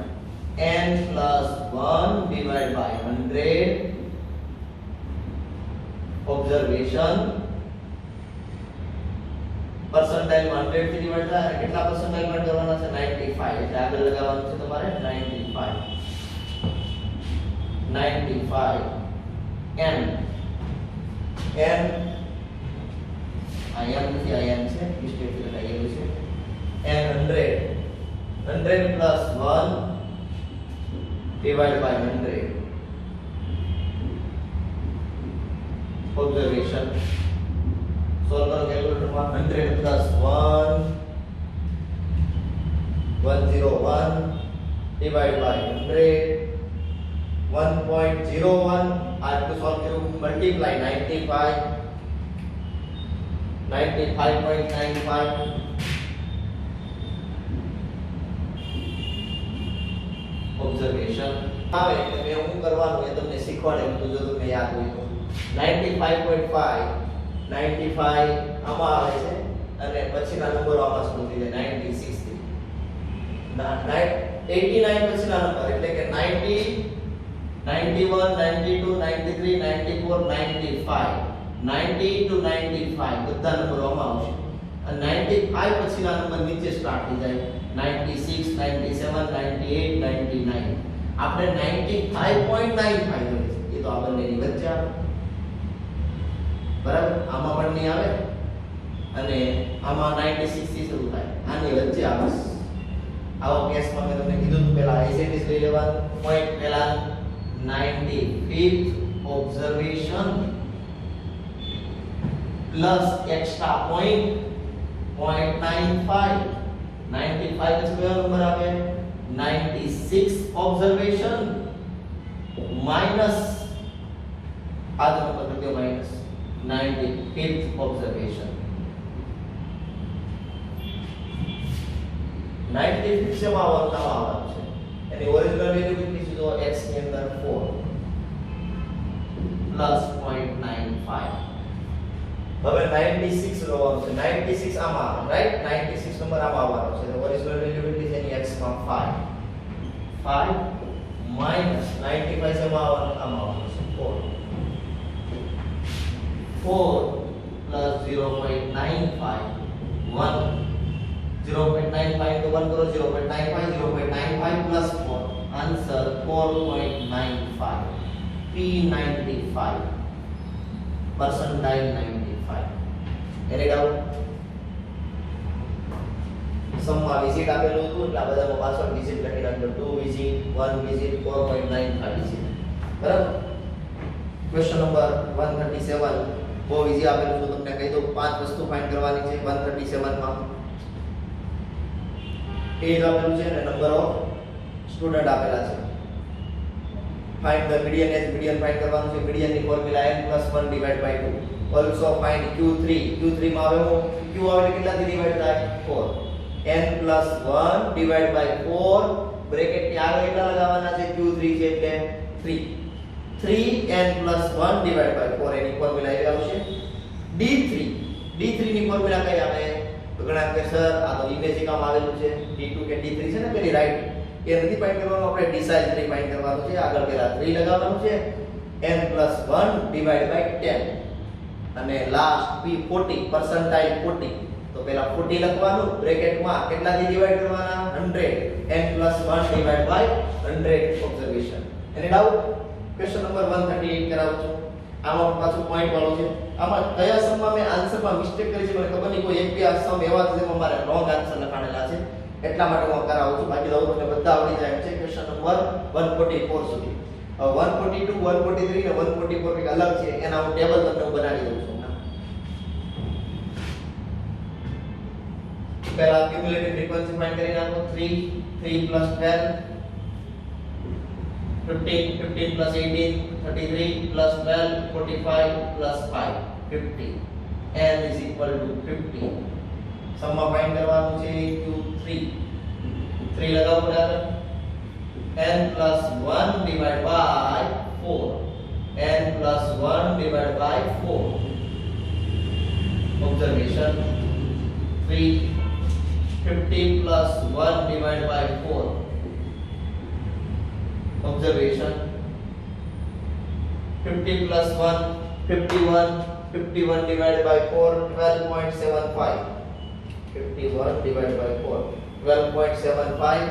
n plus 1 divided by 100. Observation percentile 100 થી ડિવાઇડ થાય કેટલા percentile માં કરવાના છે 95 એટલે આગળ લગાવવાનું છે તમારે 95 n I am નથી I am છે મિસ્ટેક થી લગાવેલું છે n 100 plus 1 divided by 100. Observation solve કરો કેલ્ક્યુલેટરમાં 100 પ્લસ 101 ડિવાઇડ બાય 100 1.01 આટલું સોલ્વ કર્યું મલ્ટીપ્લાય 95.95 ઓબ્ઝર્વેશન આવે એટલે મેં શું કરવાનું એ તમને શીખવાડેલું તો જો તમને યાદ હોય તો 95.5 95 આમાં આવે છે અને પછીના નંબરો આમાં શું થઈ જાય 96 89 પછીના નંબર એટલે કે 90 91 92 93 94 95 90 to 95 બધા નંબરો આમાં આવશે અને 95 પછીના નંબર નીચે સ્ટાર્ટ થઈ જાય 96 97 98 99 આપણે 95.95 જોઈએ છે એ તો આ બંનેની વચ્ચે આવે બરાબર આમાં પણ નહીં આવે અને આમાં 96 થી શરૂ થાય આની વચ્ચે આવે આવો કેસમાં મેં તમને કીધું હતું પહેલા એસએટીસ લઈ લેવાનું પોઈન્ટ પહેલા 95th observation plus extra point 0.95 95 પછી કયો નંબર આવે 96 ઓબ્ઝર્વેશન માઈનસ આ નંબર કયો માઈનસ 95th ઓબ્ઝર્વેશન 95th છે આવવાનું છે એની ઓરિજિનલ વેલ્યુ કેટલી છે તો x ની અંદર 4 પ્લસ 0.95 હવે 96 લેવાનું છે 96 આમાં આવે રાઈટ 96 નંબર આમાં આવવાનો છે તો ઓરિજિનલ વેલ્યુ કેટલી છે એની x માં 5 માઈનસ 95 છે આમાં આવવાનો છે 4 પ્લસ 0.95 1 0.95 to 1 करो 0.95 0.95 plus 4 answer 4.95 P95 percentile 95 any doubt સમમાં વિઝિટ આપેલું હતું એટલે આ બધામાં પાછળ વિઝિટ લખી નાખજો 2 વિઝિટ 1 વિઝિટ 4.95 વિઝિટ બરાબર ક્વેશ્ચન નંબર 137 બહુ ઈઝી આપેલું છે તમને કહી દઉં પાંચ વસ્તુ ફાઇન્ડ કરવાની છે 137 માં એજ આપેલું છે અને નંબર ઓફ સ્ટુડન્ટ આપેલા છે ફાઇન્ડ ધ મીડિયન એજ મીડિયન ફાઇન્ડ કરવાનું છે મીડિયન ની formula n+1 divide by 2 also find q3 માં આવે q આવે કેટલાથી ડિવાઇડ થાય 4 n+1 ડિવાઇડ બાય 4 બ્રેકેટ ની આગળ કેટલા લગાવવાના છે q3 છે એટલે 3n+1 ડિવાઇડ બાય 4 એની ફોર્મ્યુલા એ આવશે d3 ની ફોર્મ્યુલા કઈ આવે તો ઘણા કે સર આ તો ઇમેજિકામ આવેલું છે d2 કે d3 છે ને પેલી રાઈટ એ નથી ફાઇન્ડ કરવાનું આપણે d સાઇઝ 3 ફાઇન્ડ કરવાનું છે આગળ પેલા 3 લગાવવાનું છે n+1 ડિવાઇડ બાય 10 અને લાસ્ટ p40 પર્સન્ટાઇલ 40 તો પેલા 40 લખવાનું બ્રેકેટમાં કેટલાથી ડિવાઇડ કરવાના 100 n+1 divide by 100 observation any doubt question number 138 કરાવું છું આમાં પાછું પોઈન્ટ વાળો છે આમાં કયા સમમાં મેં આન્સરમાં મિસ્ટેક કરી છે મને ખબર નહીં કોઈ એક બે સમ એવા છે જેમાં મારે રોંગ આન્સર લખાણેલા છે એટલા માટે હું કરાવું છું બાકી તો તમને બધા આવડી જાય છે ક્વેશ્ચન નંબર 144 સુધી 142 143 અને 144 એક અલગ છે એના હું ટેબલ તમને બનાવી દઉં છું પહેલા ક્યુમ્યુલેટિવ ફ્રીક્વન્સી ફાઇન્ડ કરી નાખો 3 3 + 12 15 15 + 18 33 + 12 45 + 5 50 n = 50 સમમાં ફાઇન્ડ કરવાનું છે q3 3 લગાવો બરાબર n+1 divide by 4 n+1 divide by 4 observation 3 50 + 1 divide by 4 observation 50 plus 1 51 divided by 4 12.75 51 divided by 4 12.75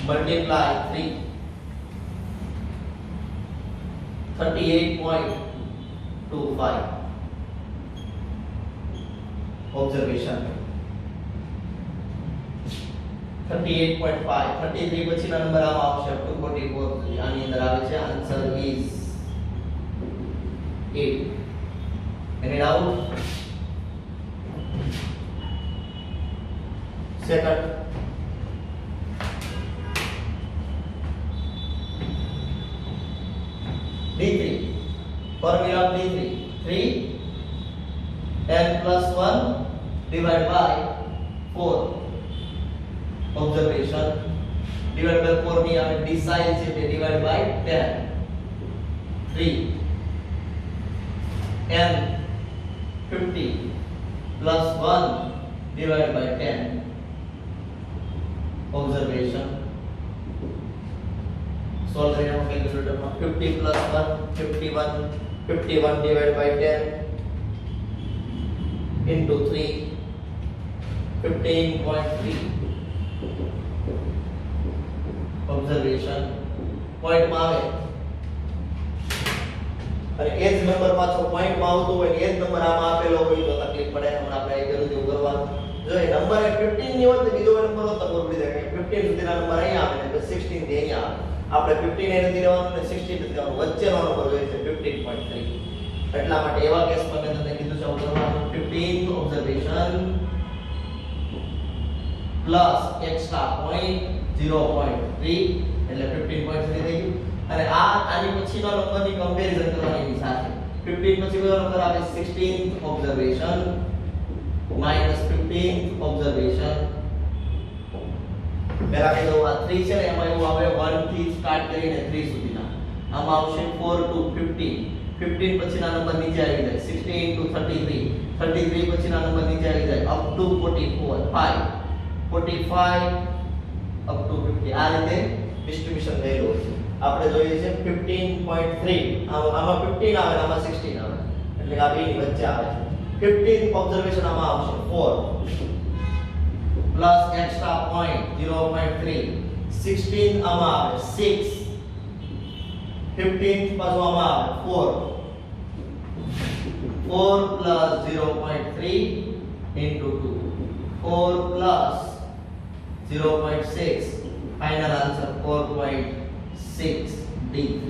multiply 3 38.25 observation 38.5 33 પછીના નંબર આમાં આવશે up to 44 આની અંદર આવે છે answer is 8 Any doubt? Second. D3. Formula of D3. 3 n plus 1 divided by 4. Observation. Divided by 4 ની આપણે decile છે તે divided by 10. 3 n 50 plus 1 divided by 10. Observation. Solve करें हम कैलकुलेटर में 50 plus 1 51 divided by 10 into 3 15.3. Observation. Point માં આવે અને એ જ નંબર પાછો પોઈન્ટ માં આવતો હોય એ જ નંબર આમાં આપેલો હોય તો તકલીફ પડે. હમણાં આપણે એ કર્યું જેવું કરવાનું. જો એ નંબર 15 ની હોત તો બીજો નંબર હોત તો ખબર પડી જાય કે 15 સુધીના નંબર અહીંયા આવે ને 16 થી અહીંયા આવે. આપણે 15 એ નથી લેવાનું ને 16 નથી લેવાનું, વચ્ચેનો નંબર જોઈએ છે 15.3. એટલા માટે એવા કેસમાં મેં તમને કીધું છે આવું કરવાનું. 15 ઓબ્ઝર્વેશન પ્લસ એક્સ્ટ્રા પોઈન્ટ 0.3 એટલે 15.3 થઈ ગયું. અને આની પછીનો નંબરની કમ્પેરીઝન કરવાની એની સાથે 15 પછી કયો નંબર આવે 16th observation minus 15th observation. પહેલા કે આ 3 છે ને એમાં એવું આવે 1 થી સ્ટાર્ટ કરીને 3 સુધીના. આમાં આવશે 4 to 15. 15 પછીના નંબર નીચે આવી જાય 16 to 33. 33 પછીના નંબર નીચે આવી જાય up to 44. 5 45 up to 50. આ રીતે ડિસ્ટ્રીબ્યુશન થયેલું છે. આપણે જોઈએ છે 15.3. આમાં 15 આવે આમાં 16 આવે એટલે કે આ બેની વચ્ચે આવે છે. 15th observation આમાં આવશે 4 પ્લસ એક્સ્ટ્રા પોઈન્ટ 0.3. 16 આમાં આવે 6. 15th પાછું આમાં આવે 4 plus 0.3 into 2 4 plus 0.6. Final answer 4.6 D3.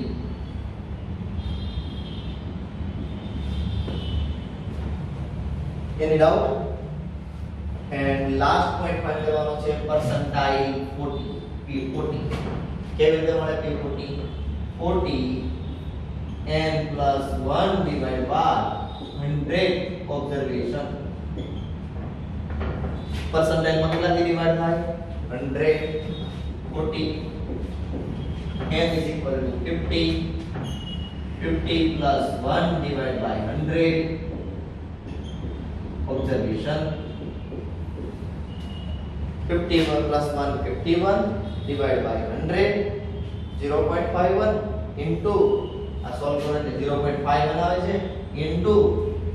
Any doubt? And last point find કરવાનો છે percentile 40. P40 કેવી રીતે મળે P40? 40 n plus 1 divided by 100 observation. percentile માં કેટલાથી ડિવાઇડ થાય 100. 40 n is equal to 50 plus 1 divided by 100 observation. 51 plus 1 51 divided by 100 0.51 into આ solve કરો એટલે 0.51 આવે છે into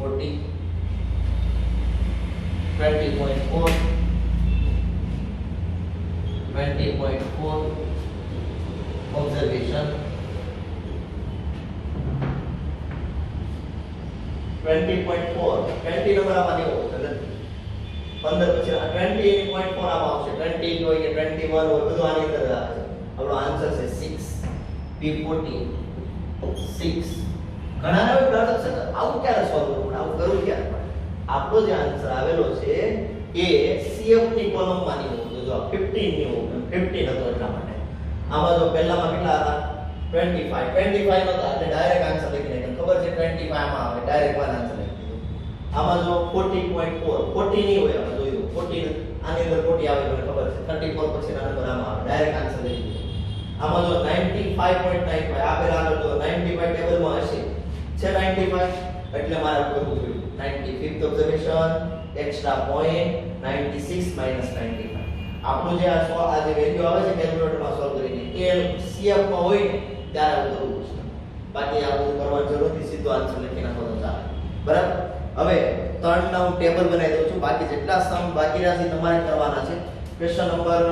40 20.4 observation. 20.4 20 નંબર આમાં દેવો એટલે 15 પછી 20.4 આમાં આવશે 20 હોય કે 21 હોય બધું આની અંદર આવે છે. આપણો આન્સર છે 6 P40 6. ઘણા ને ડર છે આવું ક્યારે સોલ્વ કરવું આવું કરવું ક્યારે પડે. આપણો જે આન્સર આવેલો છે એ CF ની કોલમ માંની હોવો જોઈએ. જો 15 ની હોવો 15 હતો એટલા માટે. આમાં જો પહેલામાં કેટલા હતા 25 નતા એટલે ડાયરેક્ટ આન્સર લખી નાખ્યો. ખબર છે 25 આમાં આવે ડાયરેક્ટ વન આન્સર લખી દીધો. આમાં જો 40.4 40 નહીં હોય આપણે જોયું 40 આની અંદર 40 આવે મને ખબર છે 34 પછીના નંબર આમાં આવે ડાયરેક્ટ આન્સર લખી દીધો. આમાં જો 95.95 આ પેલા આગળ જો 95 ટેબલમાં હશે છે 95 એટલે મારે કરવું જોઈએ 95th ઓબ્ઝર્વેશન એક્સ્ટ્રા પોઈન્ટ 96 95. આપણું જે આ જે વેલ્યુ આવે છે કેલ્ક્યુલેટરમાં સોલ્વ કરીને એ CF માં હોય ને ત્યારે આવું કરવું પડશે. બાકી આ બધું કરવાની જરૂર નથી સીધો આન્સર લખી નાખો તો ચાલે. બરાબર. હવે ત્રણના હું ટેબલ બનાવી દઉં છું. બાકી જેટલા સમ બાકી રહ્યા છે તમારે કરવાના છે. ક્વેશ્ચન નંબર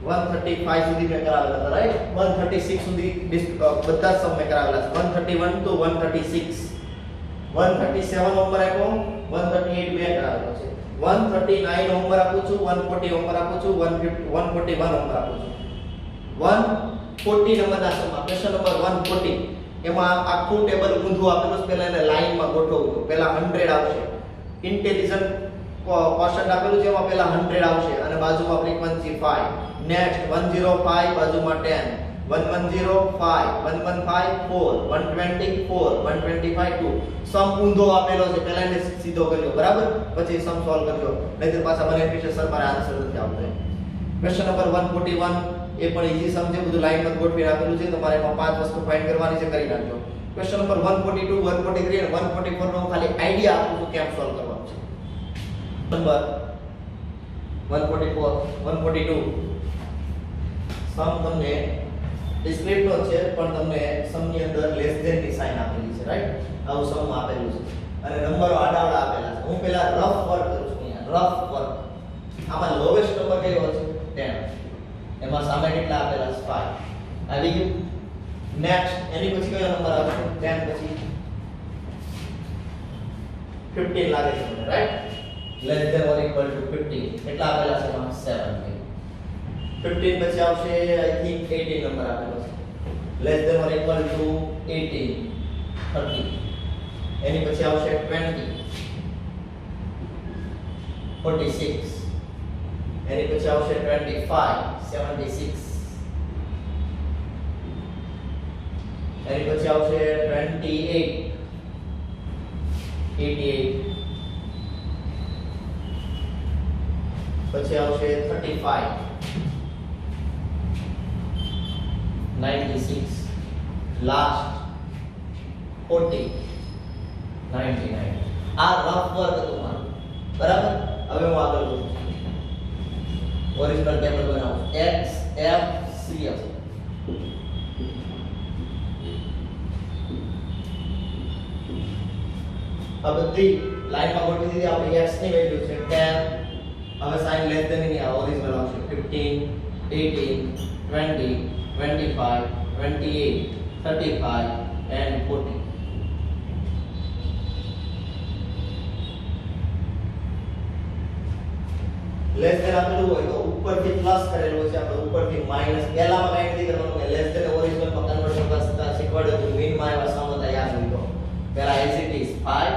135 સુધી મેં કરાવેલા હતા રાઈટ. 136 સુધી બધા સમ મેં કરાવેલા છે 131 to 136. 137 હોમવર્ક આપ્યો 138 બે કરાવેલો છે 139 હોમવર્ક આપું છું 140 હોમવર્ક આપું છું 151 હોમવર્ક આપું છું. 140 નંબરના સમમાં ક્વેશ્ચન નંબર 140 એમાં આખું ટેબલ ઊંધું આપેલું છે, પહેલા એને લાઈનમાં ગોઠવજો. પહેલા 100 આવશે. ઇન્ટેલિજન્ટ ક્વોશન્ટ આપેલું છે, એમાં પહેલા 100 આવશે અને બાજુમાં ફ્રીક્વન્સી 5. નેક્સ્ટ 105 બાજુમાં 10, 110 5, 115 4, 120 4, 125 2. સમ ઊંધો આપેલો છે, પહેલા એને સીધો કરજો, બરાબર? પછી સમ સોલ્વ કરજો, નહીંતર પાછા મને પૂછે સર મારે આન્સર નથી આવતો. ક્વેશ્ચન નંબર 141 એ પણ ઈઝી સમ છે, બધું લાઈનમાં ગોઠવી આપેલું છે. તમારે એમાં 5 વસ્તુ ફાઇન્ડ કરવાની છે, કરી નાખજો. ક્વેશ્ચન નંબર 142 143 અને 144 નો ખાલી આઈડિયા આપું છું કેમ સોલ્વ કરવાનું છે. નંબર 144 142 સમ તમને ડિસ્ક્રિપ્ટ નો છે, પણ તમને સમ ની અંદર લેસ ધેન ની સાઇન આપેલી છે, રાઈટ? આવું સમ આપેલું છે અને નંબરો આડાવડા આપેલા છે. હું પહેલા રફ વર્ક કરું છું. અહીંયા રફ વર્ક આમાં લોવેસ્ટ નંબર કયો છે? 10. એમાં સામે કેટલા આપેલા છે? 5. આવી ગયું. નેક્સ્ટ એની પછી કયો નંબર આવશે? 10 પછી 15 લાગે છે મને, right? Less than or equal to 15 કેટલા આપેલા છે? એમાં 7. 15 પછી આવશે આઈ થિંક 18 નંબર આપેલો છે. Less than or equal to 18 30. એની પછી આવશે 20 46. એની પછી આવશે 25 76. એની પછી આવશે 28 88. પછી આવશે 35 96. લાસ્ટ 40 99. આ રફ વર્ક હતું મારું, બરાબર? હવે હું આગળ વધું. ઓરિજિનલ ટેબલ બનાવું. x f c f. આ બધી લાઈનમાં ગોઠવી દીધી. આપણી x ની વેલ્યુ છે 10. હવે સાઇન લેસ ધેન ની આ ઓરિજિનલ આવશે 15 18 20 25 28 35 and 40. લેસ ધેન આપેલું હોય તો ઉપરથી પ્લસ કરેલું છે, આપણે ઉપરથી માઈનસ. પહેલામાં કઈ નથી કરવાનું કે લેસ ધેન ઓરિજિનલ માં કન્વર્ઝન કરતા શીખવાડ્યું હતું. મીન માં એવા સમ હતા, યાદ હોય તો. પહેલા એઝ ઇટ ઇઝ 5,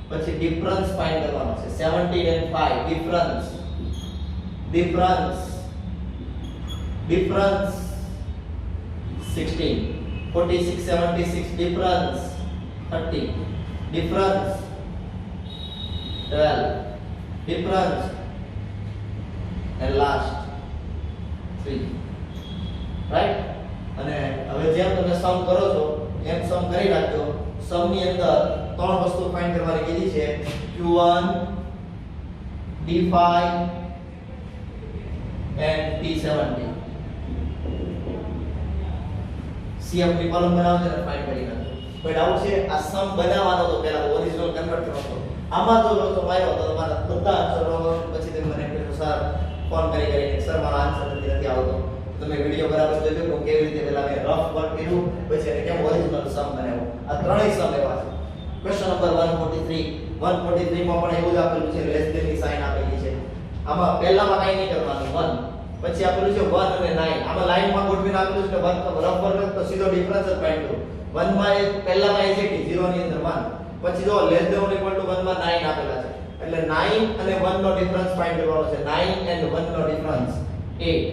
પછી ડિફરન્સ ફાઇન્ડ કરવાનો છે. 17 and 5 difference difference 16 46 76 difference 30 difference 12 difference and last 3, right? અને હવે જેમ તમે સમ કરો છો એમ સમ કરી રાખજો. સમ ની અંદર ત્રણ વસ્તુ ફાઇન્ડ કરવાની કીધી છે: q1 d5 and p70. cf ની કોલમ બનાવજો અને ફાઇન્ડ કરી નાખજો. કોઈ ડાઉટ છે? આ સમ બનાવવાનો તો પહેલા ઓરિજિનલ કન્વર્ટ કરવાનો. આમાં જો લોચો માર્યો તો તમારા બધા આન્સરો પછી તમે મને કહેશો સર ફોન કરીને સર મારો આન્સર નથી આવતો. તમે વિડિયો બરાબર જોજો કે કેવી રીતે પહેલા મેં રફ વર્ક કર્યું, પછી એને કેમ ઓરિજિનલ સમ બનાવ્યો. આ ત્રણેય સમ એવા છે. ક્વેશ્ચન નંબર 143 માં પણ એવું જ આપેલું છે, લેસ ધેન ની સાઇન આપેલી છે. આમાં પહેલામાં કાઈ નહીં કરવાનું, 1 પછી આપેલું છે 1 અને 9. આમાં લાઈનમાં ગોઠવીને આપેલું છે કે રફ વર્ક તો સીધો ડિફરન્સ જ ફાઇન્ડ કરો. 1 માં એ પહેલામાં એ છે કે 0 ની અંદર 1, પછી જો less than or equal to 1 માં 9 આપેલા છે, એટલે 9 અને 1 નો ડિફરન્સ ફાઇન્ડ કરવાનો છે. 9 and 1 નો ડિફરન્સ 8.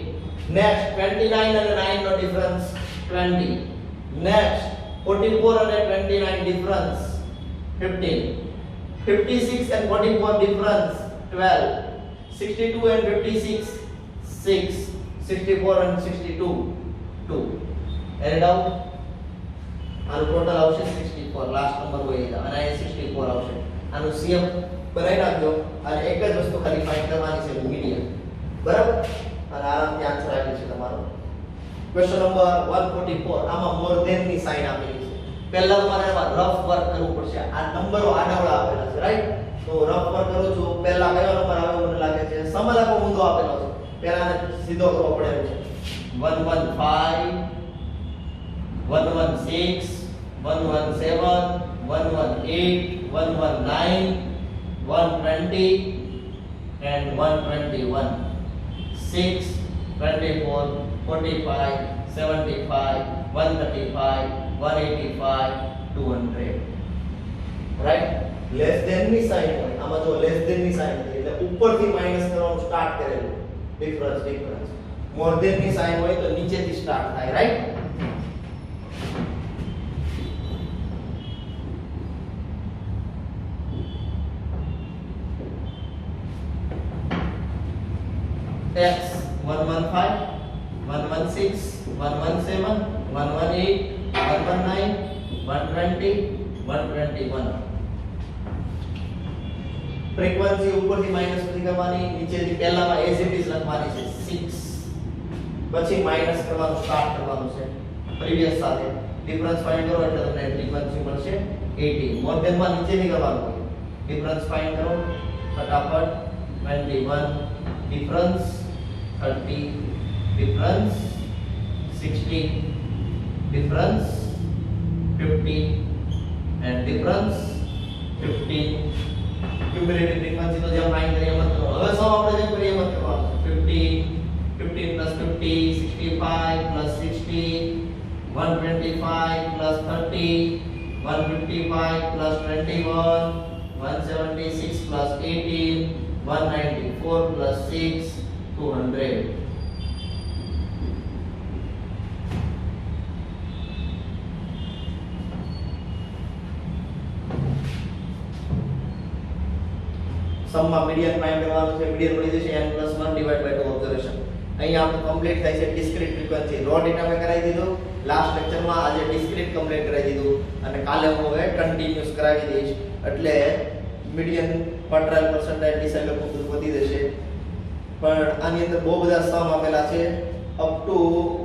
નેક્સ્ટ 29 અને 9 નો ડિફરન્સ 20. નેક્સ્ટ 44 અને 29 difference 15. 56 and 44 difference 12. 62 and 56 6. 64 and 62 2. Any doubt? આનું ટોટલ આવશે 64. લાસ્ટ નંબર હોય અને અહીં 64 આવશે. આનું CF બનાવી નાખજો અને એક જ વસ્તુ ખાલી ફાઇન્ડ કરવાની છે, મીડિયમ. બરાબર? અને આરામથી આન્સર આવી છે તમારો. Question number 144. આમાં મોર ધેન ની સાઇન આપેલી છે. પહેલા તમારે એમાં રફ વર્ક કરવું પડશે. આ નંબરો આડાવડા આપેલા છે, રાઈટ? તો રફ વર્ક કરું છું. પહેલા કયો નંબર આવે મને લાગે છે સમલાકો ઊંધો આપેલો છે, પહેલા સીધો કરવો પડે છે. 115 116 117 118 119 120 and 121. 6 24 45 75 135 185 200 રાઈટ લેસ ધેન ની સાઈન હોય આમાં જો લેસ ધેન ની સાઈન હતી એટલે ઉપરથી માઈનસ કરવાનું સ્ટાર્ટ કરેલું ડિફરન્સ મોર ધેન ની સાઈન હોય તો નીચેથી સ્ટાર્ટ થાય રાઈટ x 115 116 117 118 119 120 121 ફ્રીક્વન્સી ઉપરથી માઈનસ સુધી કરવાની નીચેથી પહેલામાં એઝ ઇટ ઇઝ લખવાની છે 6 પછી માઈનસ કરવાનું સ્ટાર્ટ કરવાનું છે પ્રીવિયસ સાથે ડિફરન્સ ફાઇન્ડ કરો એટલે તમને ફ્રીક્વન્સી મળશે 80 મોર ધેન માં નીચે ની કરવાનું ડિફરન્સ ફાઇન્ડ કરો ફટાફટ 21 difference 30 difference 60 difference 50 and difference 15 cumulative frequency તો જેમ ફાઇન્ડ કરીએ મત કરો હવે સમ આપણે જેમ કરીએ મત કરો 50 15 + 50 65 + 60 125 + 30 155 + 21 176 + 18 194 + 6 200 સમમાં મીડિયન ફાઇન્ડ કરવાનું છે મીડિયન મળી જશે n + 1 / 2 ઓબ્ઝર્વેશન અહીંયા આપણું કમ્પ્લીટ થાય છે ડિસ્ક્રીટ ફ્રીક્વન્સી રો ડેટા મેં કરાવી દીધું લાસ્ટ લેક્ચરમાં આજે ડિસ્ક્રીટ કમ્પ્લીટ કરાવી દીધું અને કાલે હું હવે કન્ટીન્યુઅસ કરાવી દઈશ એટલે મીડિયન ક્વાર્ટાઇલ પર્સન્ટાઇલ ડિસાઇડર બધું વધી જશે પણ આની અંદર બહુ બધા સમ આપેલા છે અપ ટુ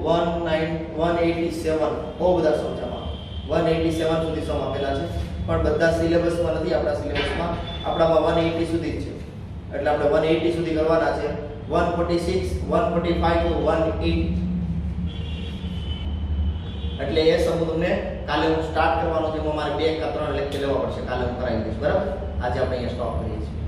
187 બહુ બધા સમ છે આમાં 187 સુધી સમ આપેલા છે પણ બધા સિલેબસમાં નથી આપણા સિલેબસમાં આપણામાં 180 સુધી જ છે એટલે આપણે 180 સુધી કરવાના છે 146 145 to 180 એટલે એ સમ તમને કાલે હું સ્ટાર્ટ કરવાનો છે એમાં મારે 2 કે 3 લેક્ચર લેવા પડશે કાલે હું કરાવી દઈશ બરાબર આજે આપણે અહીંયા સ્ટોપ કરીએ છીએ